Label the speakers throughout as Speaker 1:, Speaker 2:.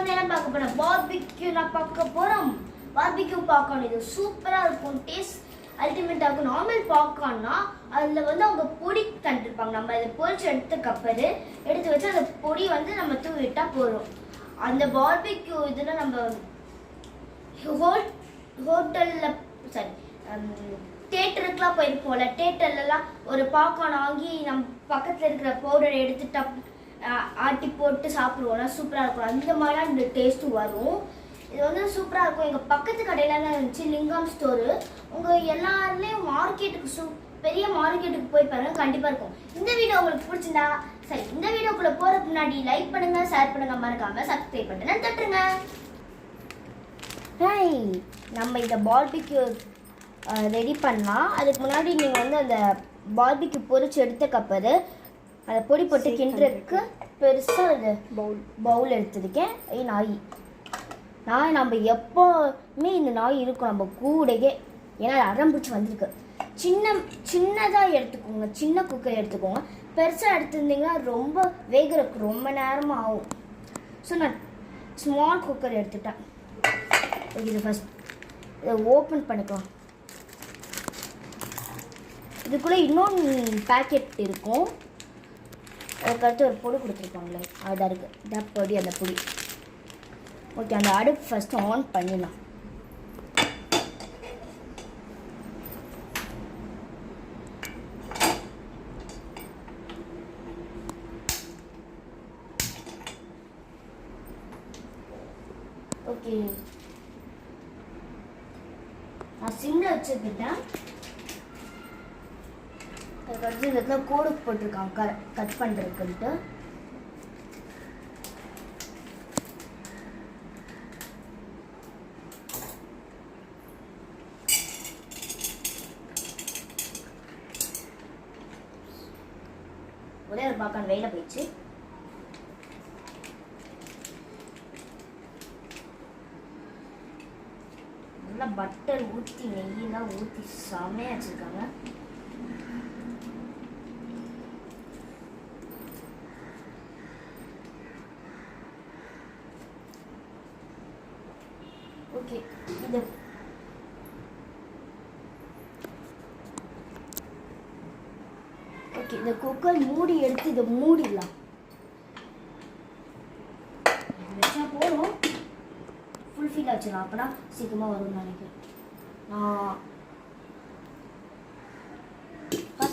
Speaker 1: வந்து என்ன பார்க்க போறோம்? பார்பிக்யூ நான் பார்க்க போறோம். பார்பிக்யூ பாப்கார்ன் இது சூப்பரா இருக்கும். டேஸ்ட் அல்டிமேட்டா இருக்கும். நார்மல் பாப்கார்ன்னா அதுல வந்து அவங்க பொடி தந்துருப்பாங்க. நம்ம அதை பொரிச்சு எடுத்து வச்சு அந்த பொடி வந்து நம்ம தூவி விட்டா போதும். அந்த பார்பிக்யூ இதுல நம்ம ஹோட்டல்ல சாரி தியேட்டருக்குலாம் போயிருப்போம்ல, தியேட்டர்லாம் ஒரு பாப்கார்ன் வாங்கி நம்ம பக்கத்தில் இருக்கிற பவுடரை எடுத்து ஆட்டி போட்டு சாப்பிடுவோம்னா சூப்பராக இருக்கும். அந்த மாதிரிலாம் இந்த டேஸ்ட்டும் வரும். இது வந்து சூப்பராக இருக்கும். எங்கள் பக்கத்து கடையில் இருந்துச்சு லிங்கம் ஸ்டோரு. உங்கள் எல்லாருலேயும் மார்க்கெட்டுக்கு பெரிய மார்க்கெட்டுக்கு போய் பாருங்க, கண்டிப்பாக இருக்கும். இந்த வீடியோ உங்களுக்கு பிடிச்சிருந்தா சரி, இந்த வீடியோக்குள்ளே போகிறதுக்கு முன்னாடி லைக் பண்ணுங்கள், ஷேர் பண்ணுங்கள், மறக்காமல் சப்ஸ்கிரைப் பண்ணுங்க தட்டுருங்க. ஹாய், நம்ம இந்த பார்பிக்யூ ரெடி பண்ணலாம். அதுக்கு முன்னாடி நீங்கள் வந்து அந்த பார்பிக்யூ பொரிச்சு எடுத்தக்கப்புறம் அதை பொடி போட்டு கிண்டுறதுக்கு பெருசாக அது பவுல் எடுத்துருக்கேன். நாய் நம்ம எப்போவுமே இந்த நாய் இருக்கும் நம்ம கூடயே. ஏன்னா அடம்பிடிச்சி வந்திருக்கு. சின்னதாக எடுத்துக்கோங்க, சின்ன குக்கர் எடுத்துக்கோங்க. பெருசாக எடுத்துருந்தீங்கன்னா ரொம்ப வேகிறதுக்கு ரொம்ப நேரமாக ஆகும். ஸோ நான் ஸ்மால் குக்கர் எடுத்துட்டேன். இது ஃபஸ்ட் இதை ஓப்பன் பண்ணிக்கலாம். இதுக்குள்ளே இன்னொன்று பேக்கெட் இருக்கும். அதுக்கடுத்து ஒரு பொடி கொடுத்துருப்பாங்களே, அதான் இருக்குது. இதான் பொடி, அந்த பொடி. ஓகே, அந்த அடுப்பு ஃபஸ்ட்டு ஆன் பண்ணிடலாம். ஓகே, நான் சிம்மில் வச்சுக்கிட்டேன். அதுக்கடுத்து இதில் கோடு போட்டிருக்காங்க கட் பண்ணுறதுக்குன்ட்டு. ஒரே ஒரு பாக்கான் வெயில போயிடுச்சு. நல்லா பட்டர் ஊற்றி நெய்யெல்லாம் ஊற்றி செமையாக வச்சுருக்காங்க. ஓகே, இது ஓகே, இந்த குக்கர் மூடி எடுத்து இதை மூடிடலாம். வச்சா போதும், ஃபுல்ஃபில் வச்சிடலாம். அப்போனா சீக்கிரமாக வரும்னு நினைக்கிறேன்.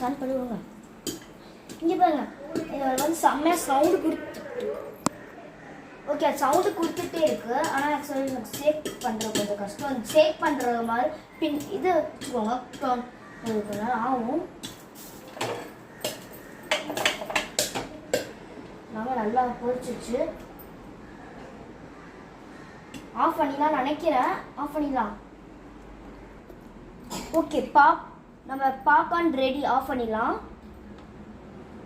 Speaker 1: ஆன் பண்ணுவாங்க. இங்கே பாருங்க, இதில் வந்து செம்மையாக சவுண்டு கொடுத்து. ஓகே, சவுண்டு கொடுத்துட்டே இருக்கு. ஆனால் ஆக்சுவலி எனக்கு சேக் பண்ணுறது கொஞ்சம் கஷ்டம். அந்த சேக் பண்ணுறது மாதிரி இது வச்சுக்கோங்க, கொஞ்ச நேரம் ஆகும். நாங்கள் நல்லா பொரிச்சிச்சு. ஆஃப் பண்ணிடலாம் நினைக்கிறேன். ஆஃப் பண்ணிடலாம். ஓகே, நம்ம பாப்கார்ன் ரெடி. ஆஃப் பண்ணிடலாம்.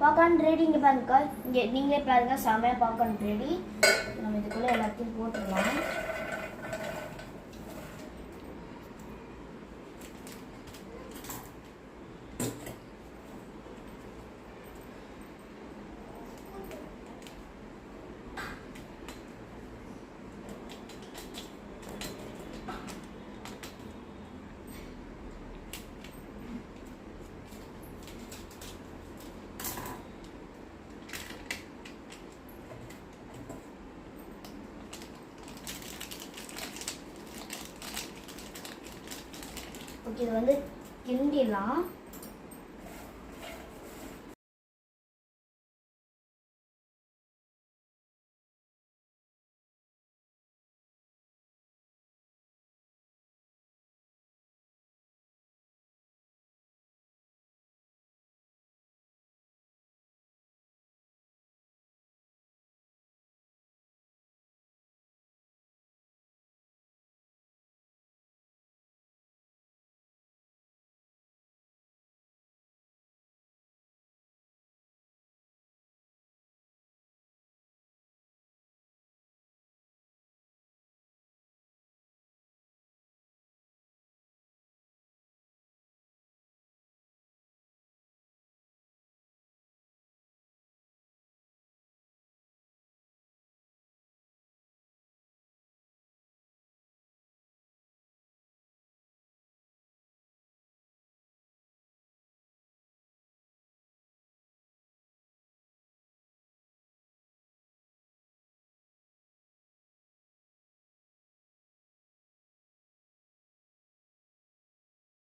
Speaker 1: Popcorn ready. இங்கே பாருங்க, இங்கே நீங்களே பாருங்க, செமையாக பாப்கார்ன் ரெடி. நம்ம இதுக்குள்ளே எல்லாத்தையும் போட்டுடலாம். ஓகே, இது வந்து கிண்டிடலாம்.